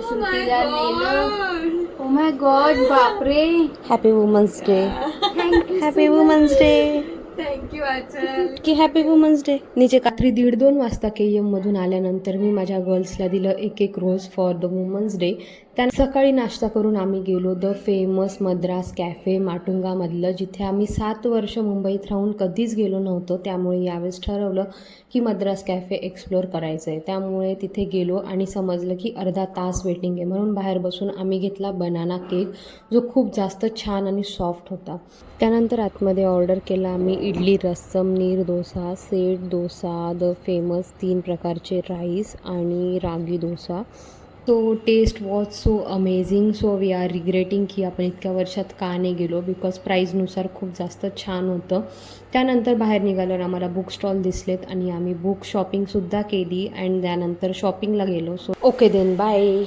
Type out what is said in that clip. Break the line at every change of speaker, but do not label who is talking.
श्रुतीला नेलं. Oh my god, बापरे.
Happy women's day. Happy women's day.
Thank you Aanchal.
की happy women's day. नीचे का
रात्री 1:30 वाजता KM मधून आल्यानंतर मी माझ्या गर्ल्सला दिलं एक रोज फॉर द वुमन्स डे. त्या सकाळी नाश्ता करून आम्ही गेलो द फेमस मद्रास कॅफे माटुंगामधलं, जिथे आम्ही 7 वर्ष मुंबईत राहून कधीच गेलो नव्हतो. त्यामुळे यावेळेस ठरवलं की मद्रास कॅफे एक्सप्लोअर करायचं आहे. त्यामुळे तिथे गेलो आणि समजलं की अर्धा तास वेटिंग आहे. म्हणून बाहेर बसून आम्ही घेतला बनाना केक, जो खूप जास्त छान आणि सॉफ्ट होता. त्यानंतर आतमध्ये ऑर्डर केला आम्ही idli rasam, neer dosa, set dosa, the famous 3 प्रकारचे राईस आणि रागी डोसा. तो taste was so amazing. So we are regretting की आपण इतक्या वर्षात का नाही गेलो, बिकॉज प्राईजनुसार खूप जास्त छान होतं. त्यानंतर बाहेर निघाल्यावर आम्हाला बुक स्टॉल दिसलेत आणि आम्ही बुक शॉपिंगसुद्धा केली अँड त्यानंतर शॉपिंगला गेलो. So okay then, bye.